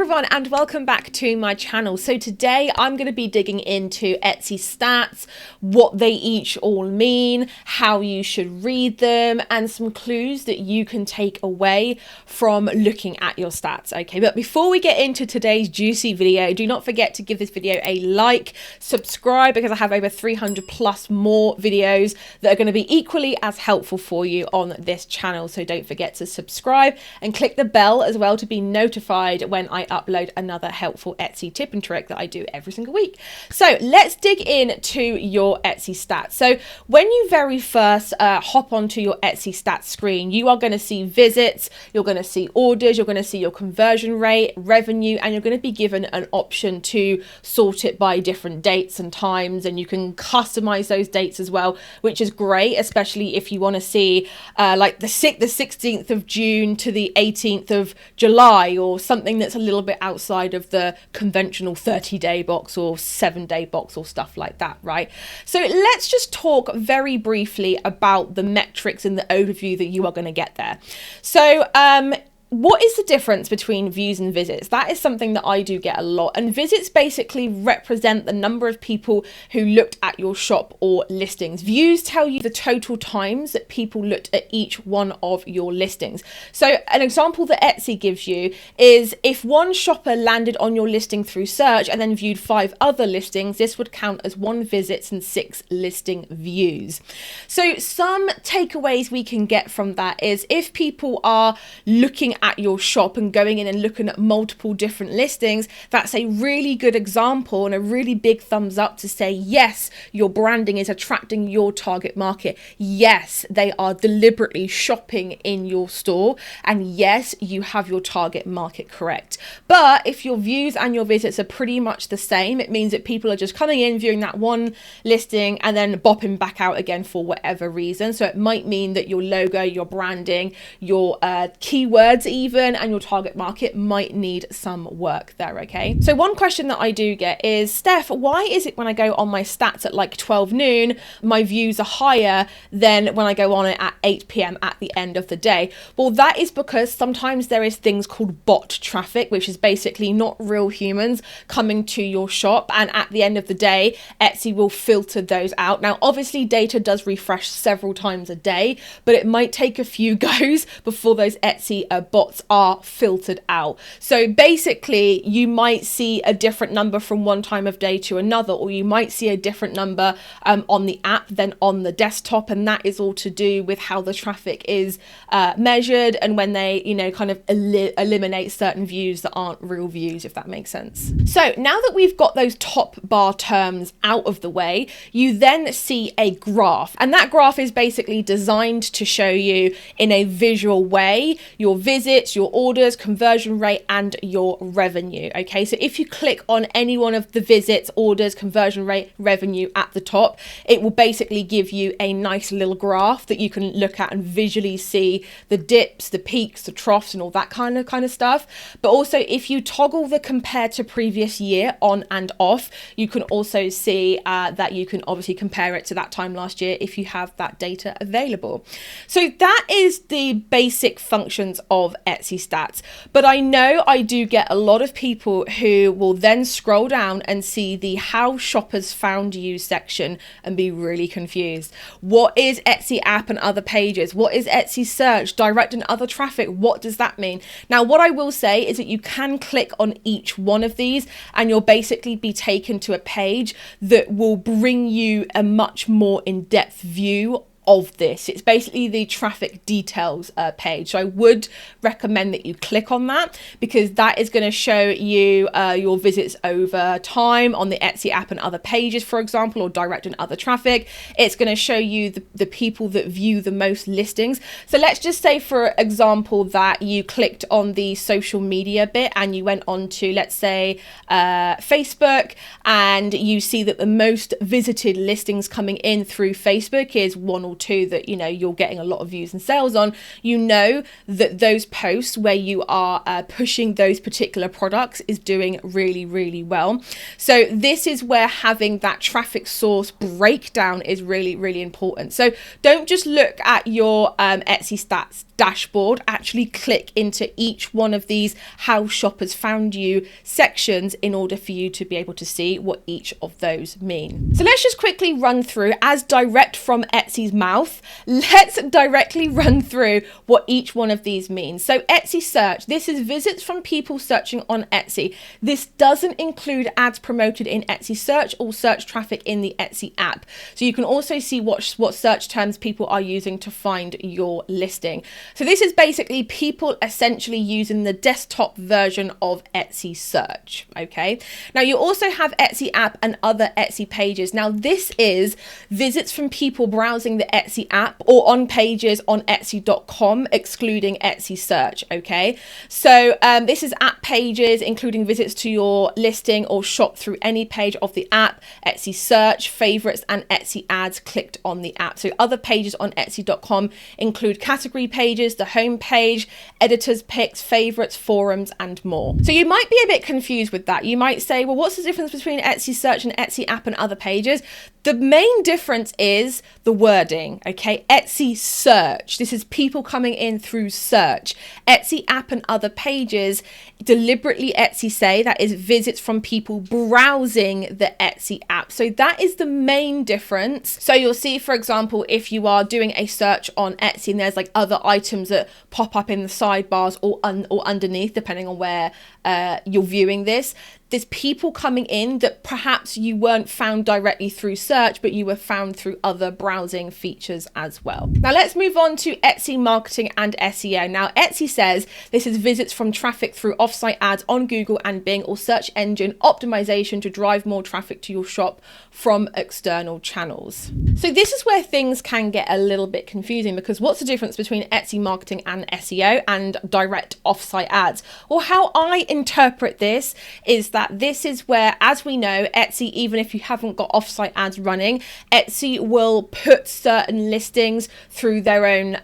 everyone, and welcome back to my channel. So today I'm going to be digging into Etsy stats, what they each all mean, how you should read them, and some clues that you can take away from looking at your stats. Okay, but before we get into today's juicy video, do not forget to give this video a like, subscribe, because I have over 300 plus more videos that are going to be equally as helpful for you on this channel. So don't forget to subscribe and click the bell as well to be notified when I upload another helpful Etsy tip and trick that I do every single week. So let's dig into your Etsy stats. So when you very first hop onto your Etsy stats screen, you are going to see visits, you're going to see orders, you're going to see your conversion rate, revenue, and you're going to be given an option to sort it by different dates and times, and you can customize those dates as well, which is great, especially if you want to see like the 16th of June to the 18th of July, or something that's a little bit outside of the conventional 30-day box or 7-day box or stuff like that, right? So let's just talk very briefly about the metrics and the overview that you are going to get there. So what is the difference between views and visits? That is something that I do get a lot. And visits basically represent the number of people who looked at your shop or listings. Views tell you the total times that people looked at each one of your listings. So an example that Etsy gives you is if one shopper landed on your listing through search and then viewed 5 other listings, this would count as 1 visit and 6 listing views. So some takeaways we can get from that is if people are looking at your shop and going in and looking at multiple different listings, that's a really good example and a really big thumbs up to say, yes, your branding is attracting your target market. Yes, they are deliberately shopping in your store. And yes, you have your target market correct. But if your views and your visits are pretty much the same, it means that people are just coming in, viewing that one listing and then bopping back out again for whatever reason. So it might mean that your logo, your branding, your keywords even, and your target market might need some work there. Okay, so one question that I do get is, Steph, why is it when I go on my stats at like 12 noon my views are higher than when I go on it at 8 p.m. at the end of the day? Well, that is because sometimes there is things called bot traffic, which is basically not real humans coming to your shop, and at the end of the day Etsy will filter those out. Now obviously data does refresh several times a day, but it might take a few goes before those Etsy bots are filtered out. So basically you might see a different number from one time of day to another, or you might see a different number on the app than on the desktop, and that is all to do with how the traffic is measured and when they, you know, kind of eliminate certain views that aren't real views, if that makes sense. So now that we've got those top bar terms out of the way, you then see a graph, and that graph is basically designed to show you in a visual way your visits, your orders, conversion rate, and your revenue. Okay, so if you click on any one of the visits, orders, conversion rate, revenue at the top, it will basically give you a nice little graph that you can look at and visually see the dips, the peaks, the troughs, and all that kind of stuff. But also if you toggle the compare to previous year on and off, you can also see that you can obviously compare it to that time last year if you have that data available. So that is the basic functions of Etsy stats. But I know I do get a lot of people who will then scroll down and see the how shoppers found you section and be really confused. What is Etsy app and other pages? What is Etsy search, direct and other traffic? What does that mean? Now, what I will say is that you can click on each one of these and you'll basically be taken to a page that will bring you a much more in-depth view of this. It's basically the traffic details page. So I would recommend that you click on that, because that is going to show you your visits over time on the Etsy app and other pages, for example, or direct and other traffic. It's going to show you the people that view the most listings. So let's just say, for example, that you clicked on the social media bit and you went on to, let's say, Facebook, and you see that the most visited listings coming in through Facebook is 1 or too that, you know, you're getting a lot of views and sales on, you know that those posts where you are pushing those particular products is doing really, really well. So this is where having that traffic source breakdown is really, really important. So don't just look at your Etsy stats dashboard, actually click into each one of these how shoppers found you sections in order for you to be able to see what each of those mean. So let's just quickly run through, as direct from Etsy's mouth, let's directly run through what each one of these means. So Etsy search, this is visits from people searching on Etsy. This doesn't include ads promoted in Etsy search or search traffic in the Etsy app. So you can also see what search terms people are using to find your listing. So this is basically people essentially using the desktop version of Etsy search, okay? Now you also have Etsy app and other Etsy pages. Now this is visits from people browsing the Etsy app or on pages on Etsy.com, excluding Etsy search, okay? So this is app pages, including visits to your listing or shop through any page of the app, Etsy search, favorites, and Etsy ads clicked on the app. So other pages on Etsy.com include category pages, the home page, editors picks, favorites, forums, and more. So you might be a bit confused with that. You might say, well, what's the difference between Etsy search and Etsy app and other pages? The main difference is the wording, okay? Etsy search, this is people coming in through search. Etsy app and other pages, deliberately Etsy say that is visits from people browsing the Etsy app. So that is the main difference. So you'll see, for example, if you are doing a search on Etsy and there's like other items that pop up in the sidebars or underneath, depending on where you're viewing this, there's people coming in that perhaps you weren't found directly through search, but you were found through other browsing features as well. Now let's move on to Etsy marketing and SEO. Now Etsy says this is visits from traffic through offsite ads on Google and Bing or search engine optimization to drive more traffic to your shop from external channels. So this is where things can get a little bit confusing, because what's the difference between Etsy marketing and SEO and direct offsite ads? Well, how I interpret this is that this is where, as we know, Etsy, even if you haven't got offsite ads running, Etsy will put certain listings through their own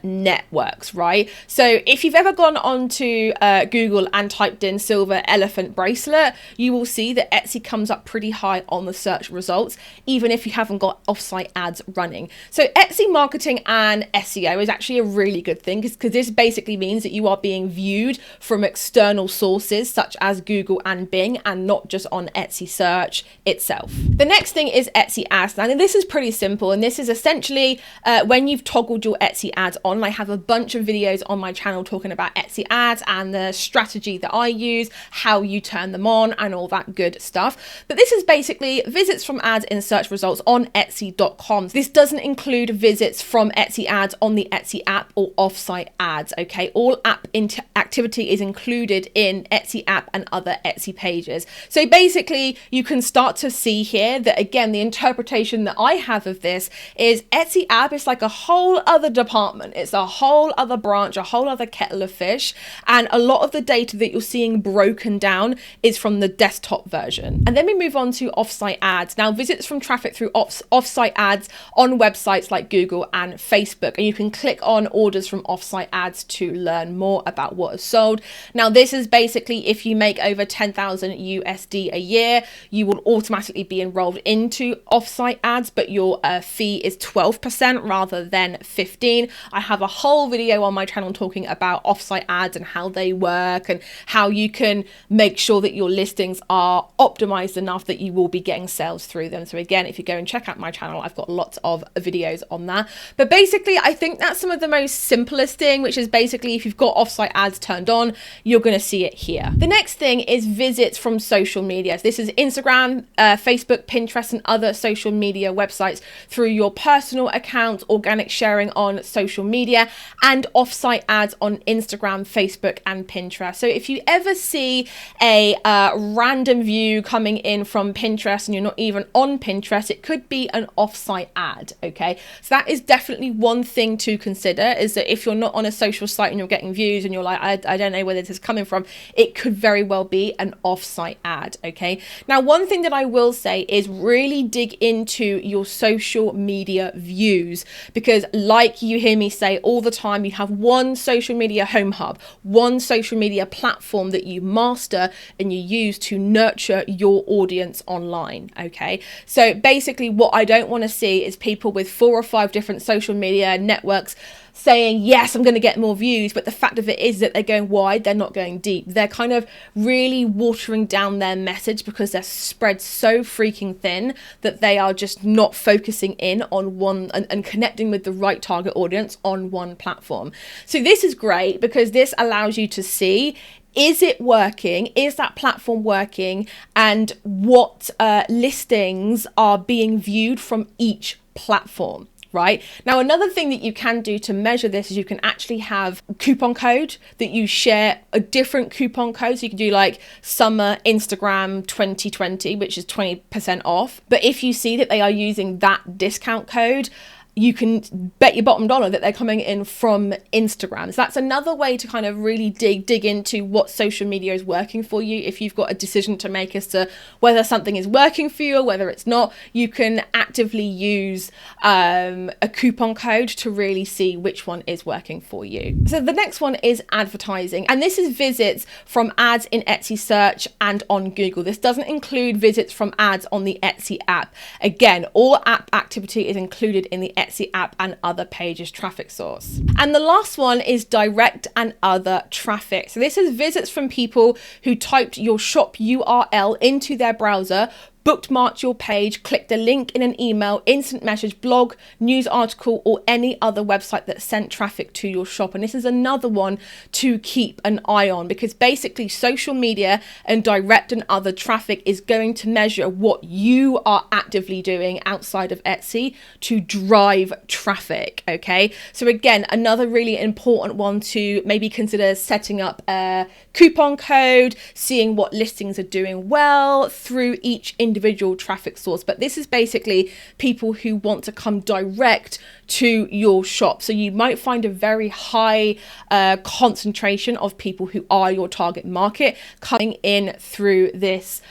networks, right? So if you've ever gone onto Google and typed in silver elephant bracelet, you will see that Etsy comes up pretty high on the search results, even if you haven't got offsite ads running. So Etsy marketing and SEO is actually a really good thing, because this basically means that you are being viewed from external sources such as Google and Bing, and not just on Etsy search itself. The next thing is Etsy ads. Now this is pretty simple, and this is essentially when you've toggled your Etsy ads on. I have a bunch of videos on my channel talking about Etsy ads and the strategy that I use, how you turn them on, and all that good stuff. But this is basically visits from ads in search results on Etsy.com. This doesn't include visits from Etsy ads on the Etsy app or offsite ads, okay? All app activity is included in Etsy app and other Etsy pages. So basically you can start to see here that, again, the interpretation that I have of this is Etsy app is like a whole other department. It's a whole other branch, a whole other kettle of fish. And a lot of the data that you're seeing broken down is from the desktop version. And then we move on to offsite ads. Now visits from traffic through offsite ads on websites like Google and Facebook. And you can click on orders from offsite ads to learn more about what is sold. Now this is basically if you make over 10,000 USD a year, you will automatically be enrolled into offsite ads, but your fee is 12% rather than 15%. I have a whole video on my channel talking about offsite ads and how they work and how you can make sure that your listings are optimized enough that you will be getting sales through them. So again, if you go and check out my channel, I've got lots of videos on that. But basically, I think that's some of the most simplest thing, which is basically if you've got offsite ads turned on, you're going to see it here. The next thing is visits from social media. This is Instagram, Facebook, Pinterest, and other social media websites through your personal accounts, organic sharing on social media, and offsite ads on Instagram, Facebook, and Pinterest. So if you ever see a random view coming in from Pinterest and you're not even on Pinterest, it could be an offsite ad, okay? So that is definitely one thing to consider, is that if you're not on a social site and you're getting views and you're like, I don't know where this is coming from, it could very well be an off-site ad. Okay. Now, one thing that I will say is really dig into your social media views, because like you hear me say all the time, you have one social media home hub, one social media platform that you master and you use to nurture your audience online. Okay. So basically what I don't want to see is people with 4 or 5 different social media networks saying, yes, I'm going to get more views. But the fact of it is that they're going wide, they're not going deep. They're kind of really watering down their message because they're spread so freaking thin that they are just not focusing in on one and connecting with the right target audience on one platform. So this is great because this allows you to see, is it working? Is that platform working? And what listings are being viewed from each platform? Right. Now, another thing that you can do to measure this is you can actually have a coupon code that you share, a different coupon code. So you can do like summer Instagram 2020, which is 20% off. But if you see that they are using that discount code, you can bet your bottom dollar that they're coming in from Instagram. So that's another way to kind of really dig into what social media is working for you. If you've got a decision to make as to whether something is working for you or whether it's not, you can actively use a coupon code to really see which one is working for you. So the next one is advertising. And this is visits from ads in Etsy search and on Google. This doesn't include visits from ads on the Etsy app. Again, all app activity is included in the Etsy app and other pages traffic source. And the last one is direct and other traffic. So this is visits from people who typed your shop URL into their browser, bookmarked your page, clicked a link in an email, instant message, blog, news article, or any other website that sent traffic to your shop. And this is another one to keep an eye on, because basically social media and direct and other traffic is going to measure what you are actively doing outside of Etsy to drive traffic. Okay. So again, another really important one to maybe consider setting up a coupon code, seeing what listings are doing well through each individual traffic source. But this is basically people who want to come direct to your shop. So you might find a very high concentration of people who are your target market coming in through this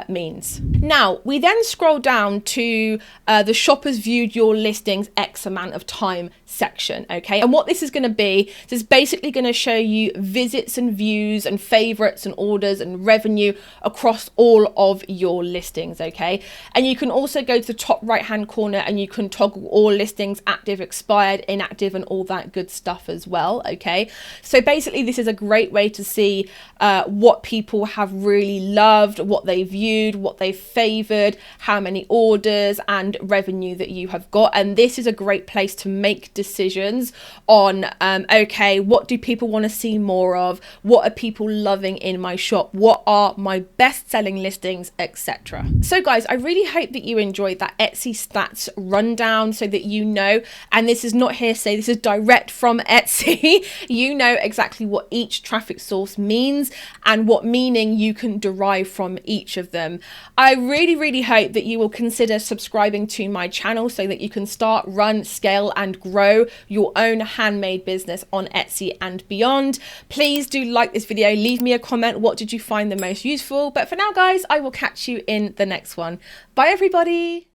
means. Now, we then scroll down to the shoppers viewed your listings X amount of time section. Okay. And what this is going to be, this is basically going to show you visits and views and favorites and orders and revenue across all of your listings. Okay. And you can also go to the top right hand corner and you can toggle all listings, active, expired, inactive, and all that good stuff as well. Okay. So basically this is a great way to see what people have really loved, what they viewed, what they favored, how many orders and revenue that you have got. And this is a great place to make decisions on okay, what do people want to see more of, what are people loving in my shop, what are my best selling listings, etc. So guys, I really hope that you enjoyed that Etsy stats rundown, so that you know, and this is not hearsay, this is direct from Etsy, you know exactly what each traffic source means and what meaning you can derive from each of them. I really hope that you will consider subscribing to my channel so that you can start, run, scale and grow your own handmade business on Etsy and beyond. Please do like this video, leave me a comment, what did you find the most useful? But for now guys, I will catch you in the next one. Bye everybody.